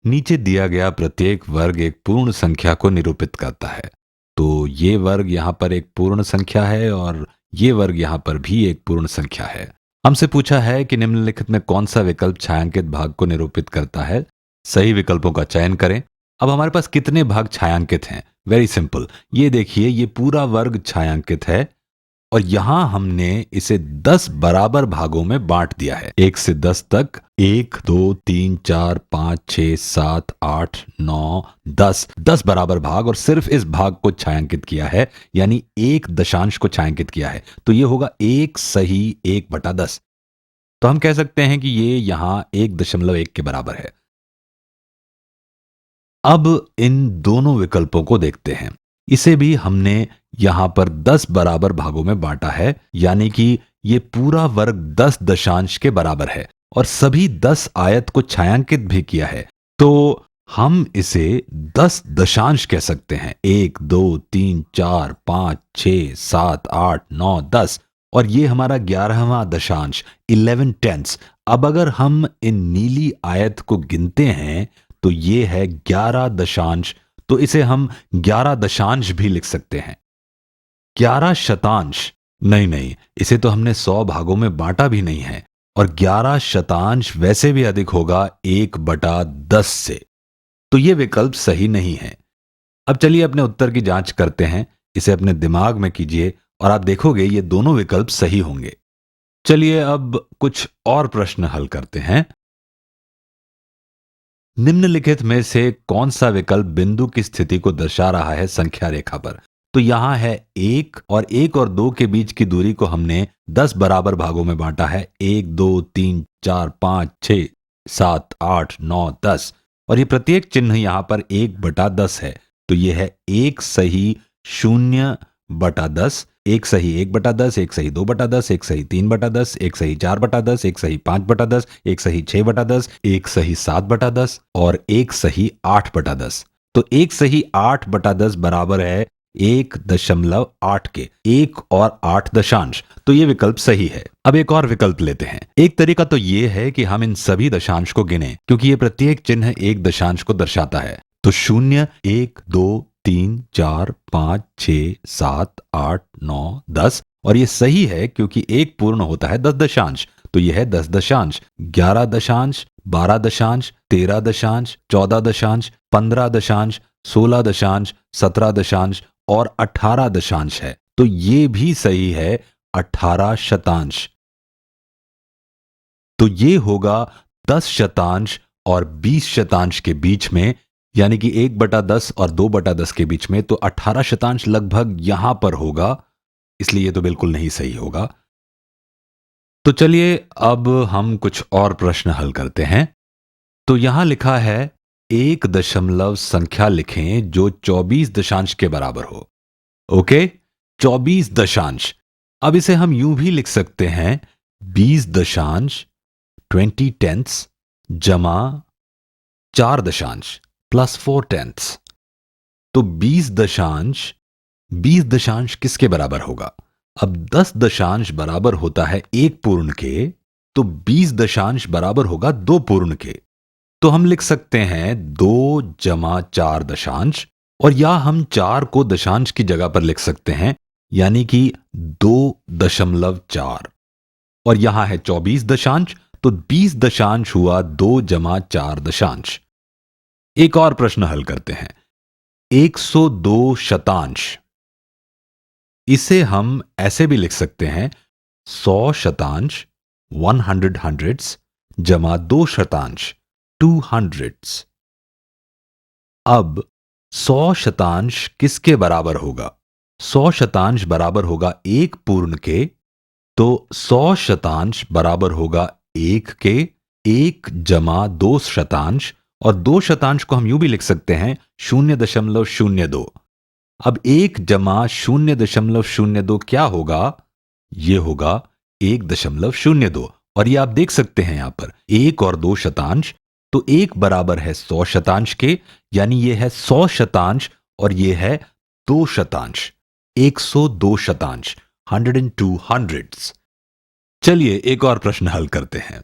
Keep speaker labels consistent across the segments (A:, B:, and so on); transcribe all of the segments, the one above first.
A: नीचे दिया गया प्रत्येक वर्ग एक पूर्ण संख्या को निरूपित करता है। तो ये वर्ग यहाँ पर एक पूर्ण संख्या है और ये वर्ग यहाँ पर भी एक पूर्ण संख्या है। हमसे पूछा है कि निम्नलिखित में कौन सा विकल्प छायांकित भाग को निरूपित करता है। सही विकल्पों का चयन करें। अब हमारे पास कितने भाग छायांकित हैं? वेरी सिंपल, ये देखिए, ये पूरा वर्ग छायांकित है और यहां हमने इसे 10 बराबर भागों में बांट दिया है, 1 से 10 तक। 1 2 3 4 5 6 7 8 9 10, 10 बराबर भाग, और सिर्फ इस भाग को छायांकित किया है, यानी एक दशांश को छायांकित किया है। तो ये होगा 1 सही 1/10। तो हम कह सकते हैं कि ये यहां 1.1 के बराबर है। अब इन दोनों विकल्पों को देखते हैं। इसे भी हमने यहां पर 10 बराबर भागों में बांटा है, यानी कि ये पूरा वर्ग 10 दशांश के बराबर है और सभी 10 आयत को छायांकित भी किया है। तो हम इसे 10 दशांश कह सकते हैं। 1 2 3 4 5 6 7 8 9 10, और ये हमारा 11वां दशांश, 11 टेंथ्स। अब अगर हम इन नीली आयत को गिनते हैं तो ये है 11 दशांश। तो इसे हम 11 दशांश भी लिख सकते हैं। 11 शतांश नहीं नहीं, इसे तो हमने 100 भागों में बांटा भी नहीं है, और 11 शतांश वैसे भी अधिक होगा 1/10 से। तो ये विकल्प सही नहीं है। अब चलिए अपने उत्तर की जांच करते हैं। इसे अपने दिमाग में कीजिए और आप देखोगे ये दोनों विकल्प सही होंगे। चलिए अब कुछ और प्रश्न हल करते हैं। निम्नलिखित में से कौन सा विकल्प बिंदु की स्थिति को दर्शा रहा है संख्या रेखा पर? तो यहां है 1, और 1 और 2 के बीच की दूरी को हमने 10 बराबर भागों में बांटा है। 1 2 3 4 5 6 7 8 9 10, और ये प्रत्येक चिन्ह यहां पर 1/10 है। तो ये है 1 सही 0/10, 1 सही 1/10, 1 सही 2/10, 1 सही 3/10, 1 सही 4/10, 1 सही 5/10, 1 सही 6/10, 1 सही 7/10 और 1 सही 8/10। तो 1 सही 8/10 बराबर है 1.8 के, 1 और 8 दशांश। तो ये विकल्प सही है। अब एक और विकल्प लेते हैं। एक तरीका तो ये है कि हम इन सभी दशांश को गिनें, क्योंकि ये प्रत्येक चिन्ह एक दशांश को दर्शाता है। तो 0 1 2 3 4 5 6 7 8 9 10, और ये सही है क्योंकि एक पूर्ण होता है 10 दशांश। तो यह है 10 दशांश, 11 दशांश, 12 दशांश, 13 दशांश, 14 दशांश, 15 दशांश, 16 दशांश, 17 दशांश और 18 दशांश है। तो ये भी सही है, 18 शतांश। तो ये होगा 10 शतांश और 20 शतांश के बीच में, यानी कि 1/10 और 2/10 के बीच में। तो 18 शतांश लगभग यहां पर होगा, इसलिए ये तो बिल्कुल नहीं सही होगा। तो चलिए अब हम कुछ और प्रश्न हल करते हैं। तो यहां लिखा है, एक दशमलव संख्या लिखें जो 24 दशांश के बराबर हो। ओके, 24 दशांश। अब इसे हम यूं भी लिख सकते हैं, 20 दशांश 20 टेंथ्स जमा 4 दशांश प्लस 4 टेंथ्स। तो 20 दशांश किसके बराबर होगा? अब 10 दशांश बराबर होता है 1 पूर्ण के, तो 20 दशांश बराबर होगा 2 पूर्ण के। तो हम लिख सकते हैं 2 जमा 4 दशांश, और या हम 4 को दशांश की जगह पर लिख सकते हैं, यानी कि 2.4, और यहां है 24 दशांश। तो 20 दशांश हुआ 2 जमा 4 दशांश। एक और प्रश्न हल करते हैं। 102 शतांश, इसे हम ऐसे भी लिख सकते हैं, 100 शतांश 100 हंड्रेड्स जमा 2 शतांश 2 हंड्रेड्स। अब 100 शतांश किसके बराबर होगा? 100 शतांश बराबर होगा 1 पूर्ण के। तो 100 शतांश बराबर होगा 1 के, 1 जमा 2 शतांश, और 2 शतांश को हम यूं भी लिख सकते हैं, 0.02। अब 1 जमा 0.02 क्या होगा? ये होगा 1.02, और ये आप देख सकते हैं यहां पर 1 और 2 शतांश। तो 1 बराबर है 100 शतांश के, यानी ये है 100 शतांश, और ये है 2 शतांश, 102 शतांश, 102 हंड्रेड्स। चलिए एक और प्रश्न हल करते हैं।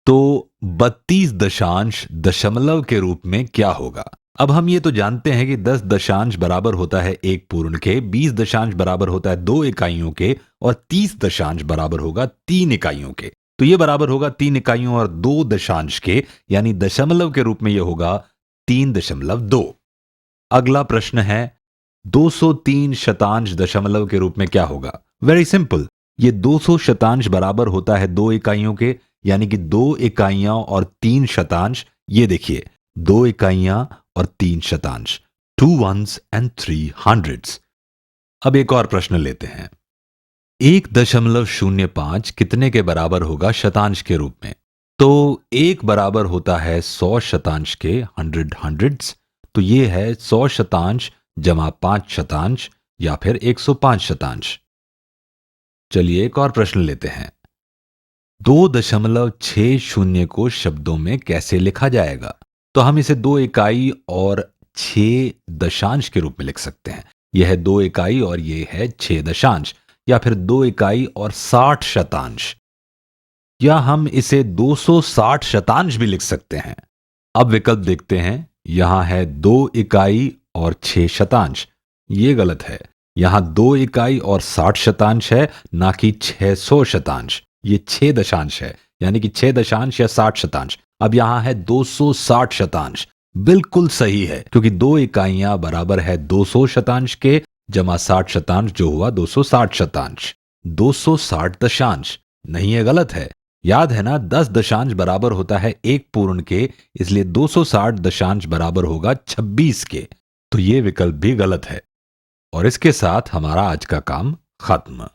A: तो 32 दशांश दशमलव के रूप में क्या होगा? अब हम ये तो जानते हैं कि 10 दशांश बराबर होता है 1 पूर्ण के, 20 दशांश बराबर होता है 2 इकाइयों के और 30 दशांश बराबर होगा 3 इकाइयों के। तो ये बराबर होगा 3 इकाइयों और 2 दशांश के, यानी दशमलव के रूप में ये होगा 3.2। अगला प्रश्न है 203 शतांश दशमलव के रूप में क्या होगा? वेरी सिंपल, ये 200 शतांश बराबर होता है 2 इकाइयों के, यानी कि 2 इकाइयां और 3 शतांश। ये देखिए, 2 इकाइयां और 3 शतांश, 2 ones and 3 hundreds। अब एक और प्रश्न लेते हैं। 1.05 कितने के बराबर होगा शतांश के रूप में? तो 1 बराबर होता है 100 शतांश के, 100 hundreds। तो ये है 100 शतांश जमा 5 शतांश या फिर 105 शतांश। चलिए एक और प्रश्न लेते हैं। 2.60 को शब्दों में कैसे लिखा जाएगा? तो हम इसे 2 इकाई और 6 दशांश के रूप में लिख सकते हैं। यह है 2 इकाई और यह है 6 दशांश, या फिर 2 इकाई और 60 शतांश, या हम इसे 260 शतांश भी लिख सकते हैं। अब विकल्प देखते हैं। यहां है 2 इकाई और 6 शतांश। ये गलत है। यहां 2 इकाई और 60 शतांश है, ना कि 600 शतांश। ये 6 दशांश है, यानी कि 6 दशांश या 60 शतांश। अब यहां है 260 शतांश। बिल्कुल सही है, क्योंकि 2 इकाइयां बराबर है 200 शतांश के जमा 60 शतांश, जो हुआ 260 शतांश। 260 दशांश नहीं, है गलत है। याद है ना, 10 दशांश बराबर होता है 1 पूर्ण के, इसलिए 260 दशांश बराबर होगा 26 के। तो ये विकल्प भी गलत है। और इसके साथ हमारा आज का काम खत्म।